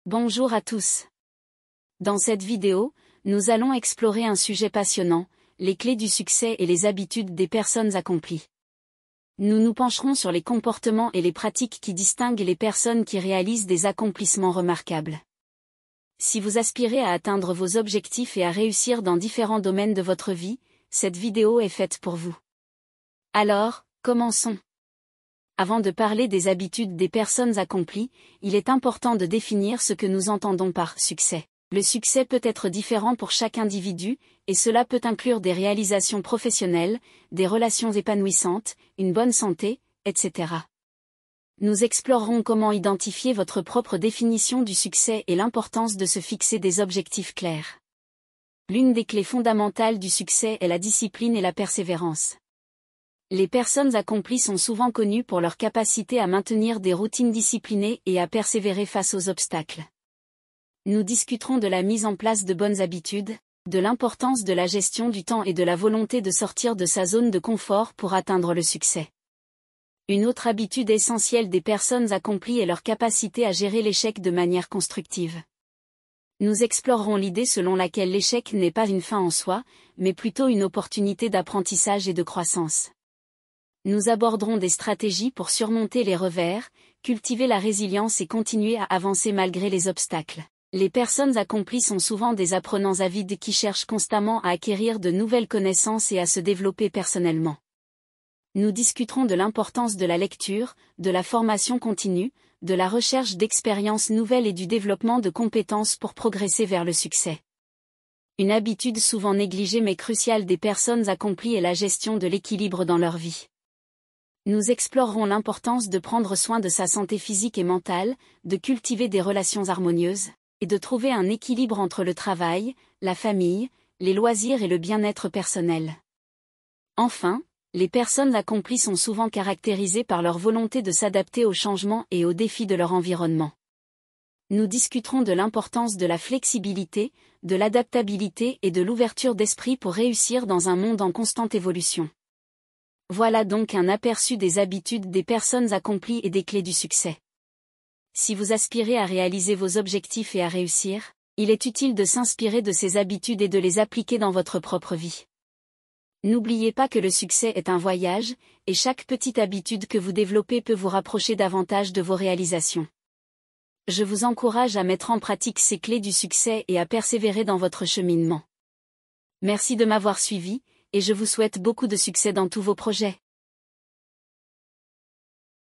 Bonjour à tous. Dans cette vidéo, nous allons explorer un sujet passionnant, les clés du succès et les habitudes des personnes accomplies. Nous nous pencherons sur les comportements et les pratiques qui distinguent les personnes qui réalisent des accomplissements remarquables. Si vous aspirez à atteindre vos objectifs et à réussir dans différents domaines de votre vie, cette vidéo est faite pour vous. Alors, commençons. Avant de parler des habitudes des personnes accomplies, il est important de définir ce que nous entendons par succès. Le succès peut être différent pour chaque individu, et cela peut inclure des réalisations professionnelles, des relations épanouissantes, une bonne santé, etc. Nous explorerons comment identifier votre propre définition du succès et l'importance de se fixer des objectifs clairs. L'une des clés fondamentales du succès est la discipline et la persévérance. Les personnes accomplies sont souvent connues pour leur capacité à maintenir des routines disciplinées et à persévérer face aux obstacles. Nous discuterons de la mise en place de bonnes habitudes, de l'importance de la gestion du temps et de la volonté de sortir de sa zone de confort pour atteindre le succès. Une autre habitude essentielle des personnes accomplies est leur capacité à gérer l'échec de manière constructive. Nous explorerons l'idée selon laquelle l'échec n'est pas une fin en soi, mais plutôt une opportunité d'apprentissage et de croissance. Nous aborderons des stratégies pour surmonter les revers, cultiver la résilience et continuer à avancer malgré les obstacles. Les personnes accomplies sont souvent des apprenants avides qui cherchent constamment à acquérir de nouvelles connaissances et à se développer personnellement. Nous discuterons de l'importance de la lecture, de la formation continue, de la recherche d'expériences nouvelles et du développement de compétences pour progresser vers le succès. Une habitude souvent négligée mais cruciale des personnes accomplies est la gestion de l'équilibre dans leur vie. Nous explorerons l'importance de prendre soin de sa santé physique et mentale, de cultiver des relations harmonieuses, et de trouver un équilibre entre le travail, la famille, les loisirs et le bien-être personnel. Enfin, les personnes accomplies sont souvent caractérisées par leur volonté de s'adapter aux changements et aux défis de leur environnement. Nous discuterons de l'importance de la flexibilité, de l'adaptabilité et de l'ouverture d'esprit pour réussir dans un monde en constante évolution. Voilà donc un aperçu des habitudes des personnes accomplies et des clés du succès. Si vous aspirez à réaliser vos objectifs et à réussir, il est utile de s'inspirer de ces habitudes et de les appliquer dans votre propre vie. N'oubliez pas que le succès est un voyage, et chaque petite habitude que vous développez peut vous rapprocher davantage de vos réalisations. Je vous encourage à mettre en pratique ces clés du succès et à persévérer dans votre cheminement. Merci de m'avoir suivi, et je vous souhaite beaucoup de succès dans tous vos projets.